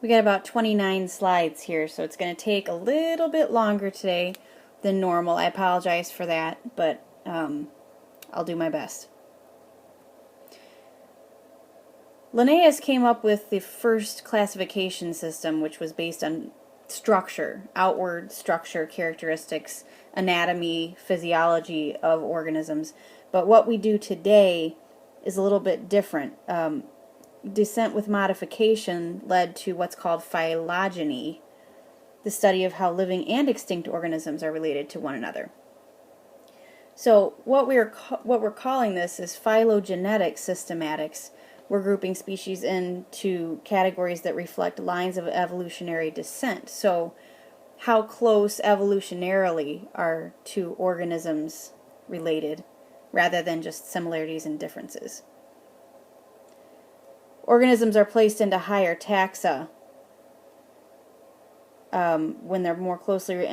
We got about 29 slides here, so it's going to take a little bit longer today than normal. I apologize for that, but I'll do my best. Linnaeus came up with the first classification system, which was based on structure, outward structure, characteristics, anatomy, physiology of organisms. But what we do today is a little bit different. Descent with modification led to what's called phylogeny, the study of how living and extinct organisms are related to one another. So what we're calling this is phylogenetic systematics. We're grouping species into categories that reflect lines of evolutionary descent. So how close evolutionarily are two organisms related, rather than just similarities and differences. Organisms are placed into higher taxa when they're more closely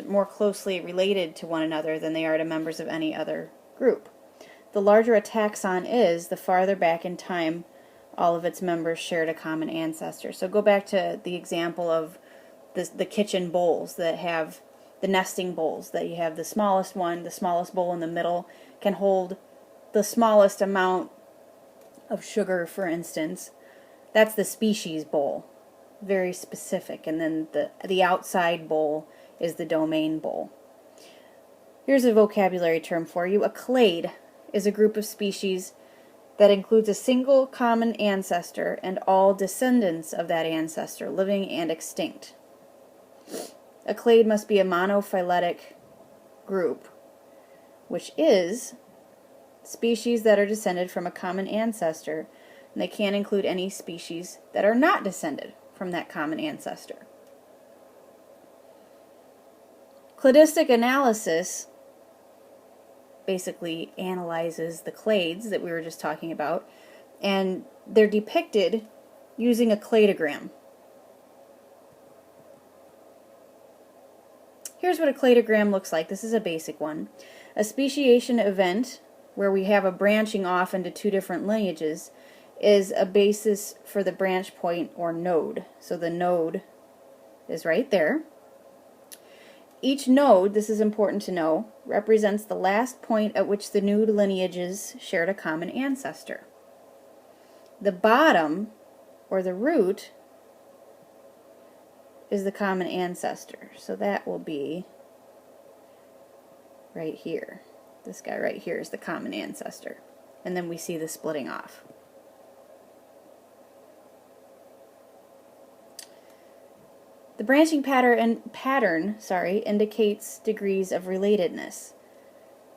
more closely related to one another than they are to members of any other group. The larger a taxon is, the farther back in time all of its members shared a common ancestor. So go back to the example of the kitchen bowls that have the nesting bowls, that you have the smallest one, the smallest bowl in the middle can hold the smallest amount of sugar, for instance. That's the species bowl, very specific. And then the outside bowl is the domain bowl. Here's a vocabulary term for you. A clade is a group of species that includes a single common ancestor and all descendants of that ancestor, living and extinct. A clade must be a monophyletic group, which is species that are descended from a common ancestor, and they can't include any species that are not descended from that common ancestor. Cladistic analysis basically analyzes the clades that we were just talking about, and they're depicted using a cladogram. Here's what a cladogram looks like. This is a basic one. A speciation event, where we have a branching off into two different lineages, is a basis for the branch point or node. So the node is right there. Each node, this is important to know, represents the last point at which the new lineages shared a common ancestor. The bottom, or the root, is the common ancestor. So that will be right here. This guy right here is the common ancestor. And then we see the splitting off. The branching pattern indicates degrees of relatedness.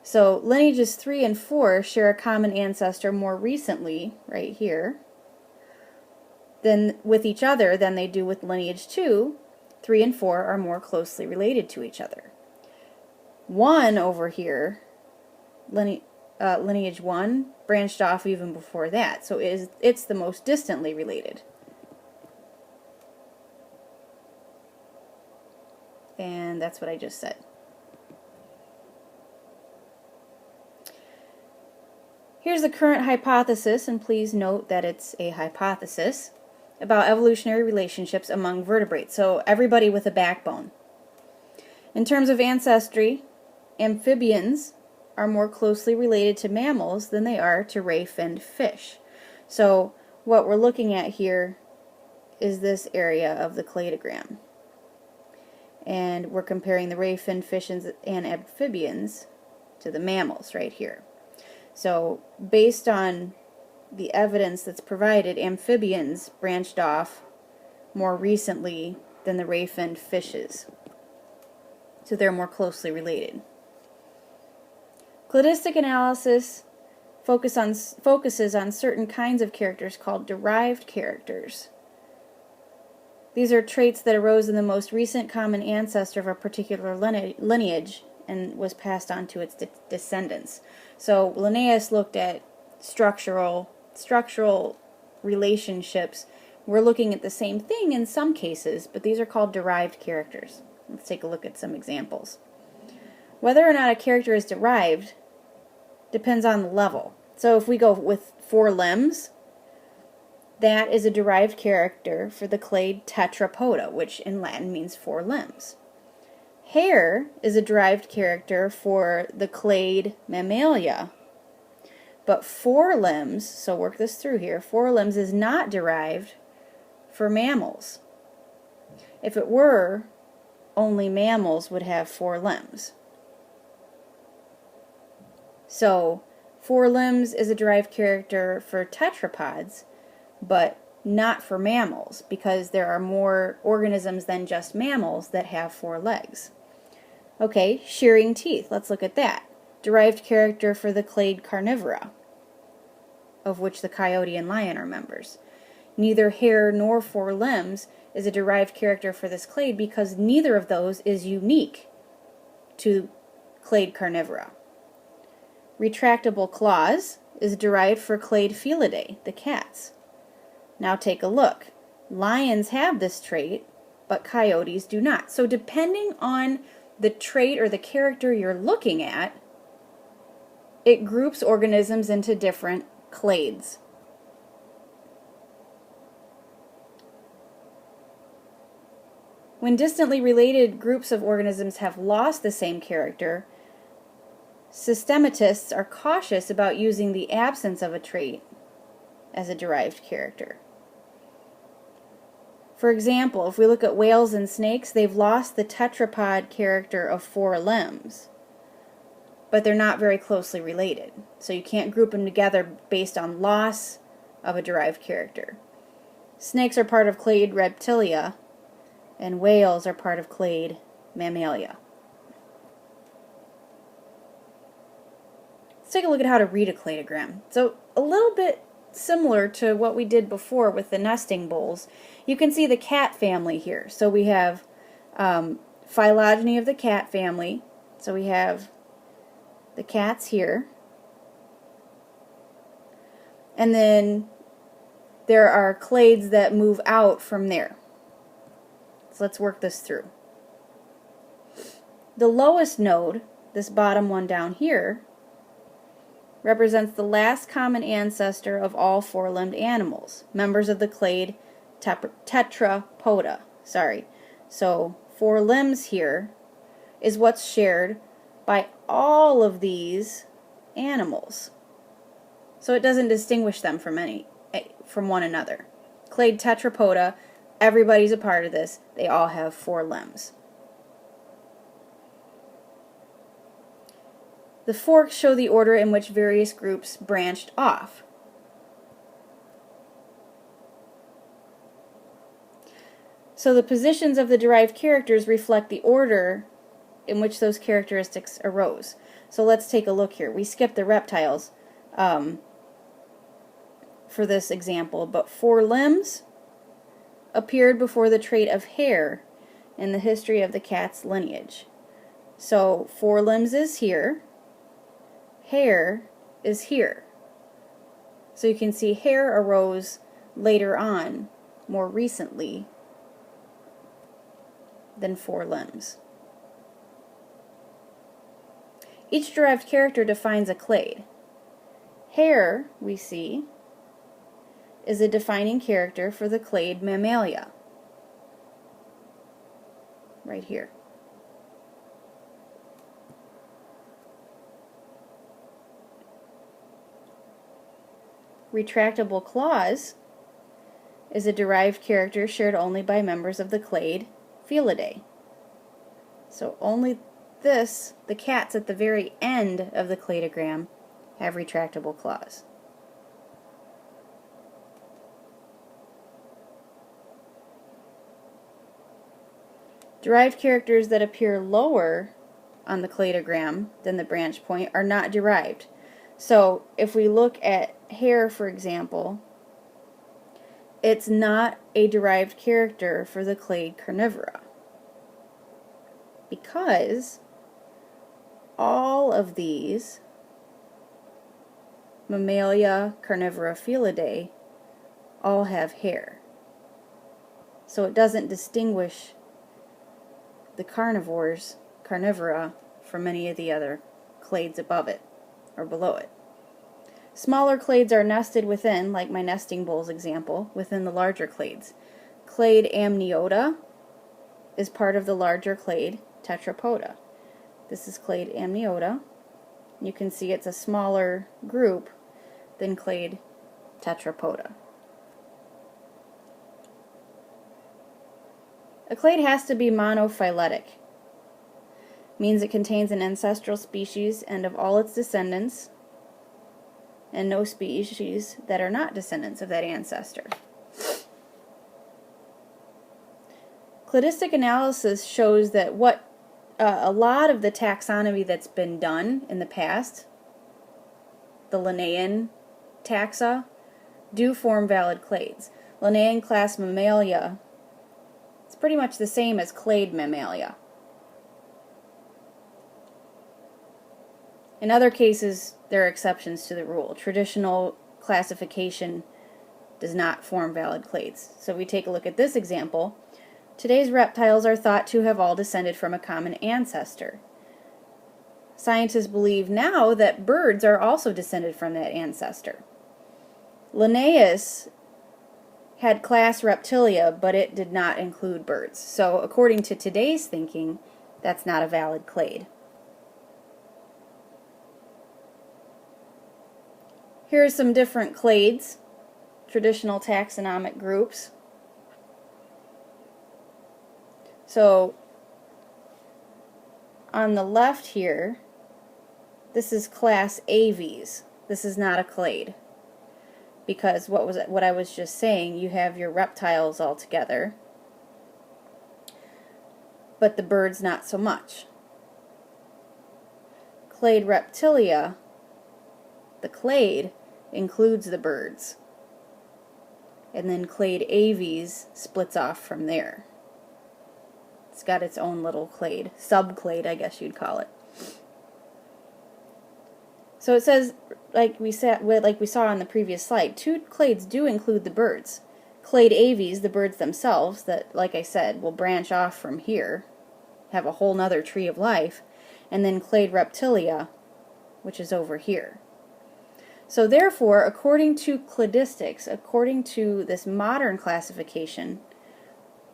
So lineages 3 and 4 share a common ancestor more recently, right here, than with each other than they do with lineage 2. 3 and 4 are more closely related to each other. 1 over here, lineage 1, branched off even before that, so it's the most distantly related. And that's what I just said. Here's the current hypothesis, and please note that it's a hypothesis, about evolutionary relationships among vertebrates, so everybody with a backbone. In terms of ancestry, amphibians are more closely related to mammals than they are to ray-finned fish. So what we're looking at here is this area of the cladogram. And we're comparing the ray-finned fish and amphibians to the mammals right here. So based on the evidence that's provided, amphibians branched off more recently than the ray-finned fishes. So they're more closely related. Cladistic analysis focuses on certain kinds of characters called derived characters. These are traits that arose in the most recent common ancestor of a particular lineage and was passed on to its descendants. So Linnaeus looked at structural relationships. We're looking at the same thing in some cases, but these are called derived characters. Let's take a look at some examples. Whether or not a character is derived depends on the level. So if we go with 4 limbs, that is a derived character for the clade tetrapoda, which in Latin means 4 limbs. Hair is a derived character for the clade Mammalia. But 4 limbs, so work this through here, 4 limbs is not derived for mammals. If it were, only mammals would have 4 limbs. So 4 limbs is a derived character for tetrapods, but not for mammals, because there are more organisms than just mammals that have 4 legs. Okay, shearing teeth, let's look at that. Derived character for the clade carnivora, of which the coyote and lion are members. Neither hair nor 4 limbs is a derived character for this clade because neither of those is unique to clade carnivora. Retractable claws is derived for clade Felidae, the cats. Now take a look. Lions have this trait, but coyotes do not. So depending on the trait or the character you're looking at, it groups organisms into different clades. When distantly related groups of organisms have lost the same character, systematists are cautious about using the absence of a trait as a derived character. For example, if we look at whales and snakes, they've lost the tetrapod character of 4 limbs, but they're not very closely related. So you can't group them together based on loss of a derived character. Snakes are part of clade Reptilia, and whales are part of clade Mammalia. Let's take a look at how to read a cladogram. So a little bit similar to what we did before with the nesting bowls. You can see the cat family here. So we have phylogeny of the cat family. So we have the cats here. And then there are clades that move out from there. So let's work this through. The lowest node, this bottom one down here, represents the last common ancestor of all 4-limbed animals, members of the clade tetrapoda. So 4 limbs here is what's shared by all of these animals. So it doesn't distinguish them from one another. Clade tetrapoda, everybody's a part of this. They all have 4 limbs. The forks show the order in which various groups branched off. So the positions of the derived characters reflect the order in which those characteristics arose. So let's take a look here. We skipped the reptiles for this example, but 4 limbs appeared before the trait of hair in the history of the cat's lineage. So 4 limbs is here. Hair is here. So you can see hair arose later on, more recently, than 4 limbs. Each derived character defines a clade. Hair, we see, is a defining character for the clade Mammalia. Right here. Retractable claws is a derived character shared only by members of the clade Felidae. So only the cats at the very end of the cladogram have retractable claws. Derived characters that appear lower on the cladogram than the branch point are not derived. So if we look at hair, for example, it's not a derived character for the clade carnivora, because all of these Mammalia, Carnivora, Felidae all have hair. So it doesn't distinguish the carnivora, from any of the other clades above it or below it. Smaller clades are nested within, like my nesting bowls example, within the larger clades. Clade Amniota is part of the larger clade Tetrapoda. This is clade Amniota. You can see it's a smaller group than clade Tetrapoda. A clade has to be monophyletic. Means it contains an ancestral species and of all its descendants, and no species that are not descendants of that ancestor. Cladistic analysis shows that a lot of the taxonomy that's been done in the past, the Linnaean taxa, do form valid clades. Linnaean class Mammalia is pretty much the same as clade Mammalia. In other cases, there are exceptions to the rule. Traditional classification does not form valid clades. So we take a look at this example. Today's reptiles are thought to have all descended from a common ancestor. Scientists believe now that birds are also descended from that ancestor. Linnaeus had class Reptilia, but it did not include birds. So according to today's thinking, that's not a valid clade. Here are some different clades, traditional taxonomic groups. So on the left here, this is class Aves. This is not a clade, because what I was just saying, you have your reptiles all together, but the birds not so much. Clade Reptilia, the clade includes the birds, and then clade Aves splits off from there. It's got its own little clade, subclade, I guess you'd call it. So it says, like we saw on the previous slide, two clades do include the birds. Clade Aves, the birds themselves, that, like I said, will branch off from here, have a whole nother tree of life, and then clade Reptilia, which is over here. So therefore, according to cladistics, according to this modern classification,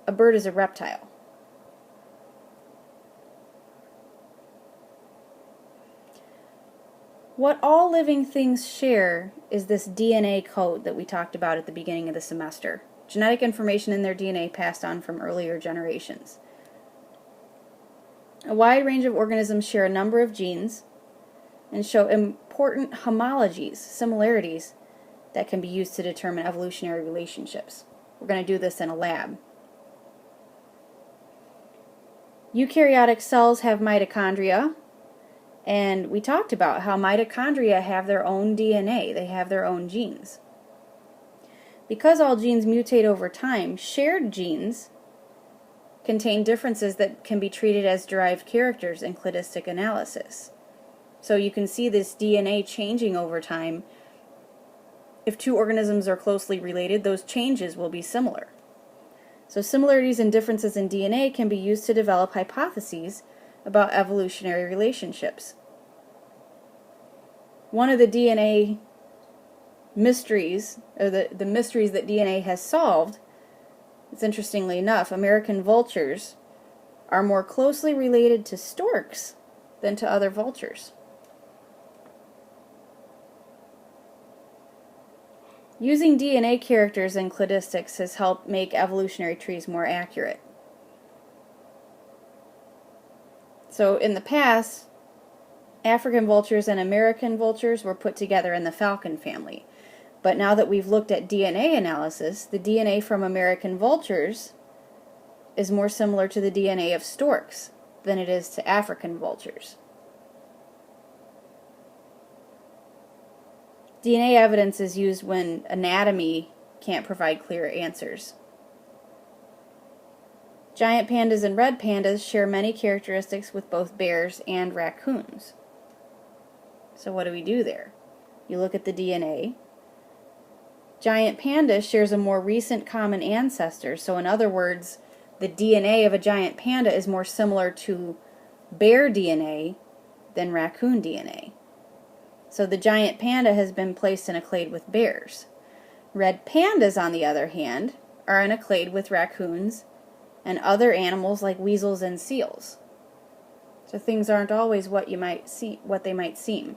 a bird is a reptile. What all living things share is this DNA code that we talked about at the beginning of the semester. Genetic information in their DNA passed on from earlier generations. A wide range of organisms share a number of genes and show important homologies, similarities, that can be used to determine evolutionary relationships. We're going to do this in a lab. Eukaryotic cells have mitochondria, and we talked about how mitochondria have their own DNA, they have their own genes. Because all genes mutate over time, shared genes contain differences that can be treated as derived characters in cladistic analysis. So you can see this DNA changing over time. If two organisms are closely related, those changes will be similar. So similarities and differences in DNA can be used to develop hypotheses about evolutionary relationships. One of the DNA mysteries, or the mysteries that DNA has solved, is interestingly enough, American vultures are more closely related to storks than to other vultures. Using DNA characters in cladistics has helped make evolutionary trees more accurate. So in the past, African vultures and American vultures were put together in the falcon family. But now that we've looked at DNA analysis, the DNA from American vultures is more similar to the DNA of storks than it is to African vultures. DNA evidence is used when anatomy can't provide clear answers. Giant pandas and red pandas share many characteristics with both bears and raccoons. So what do we do there? You look at the DNA. Giant panda shares a more recent common ancestor, so in other words, the DNA of a giant panda is more similar to bear DNA than raccoon DNA. So the giant panda has been placed in a clade with bears. Red pandas, on the other hand, are in a clade with raccoons and other animals like weasels and seals. So things aren't always what they might seem.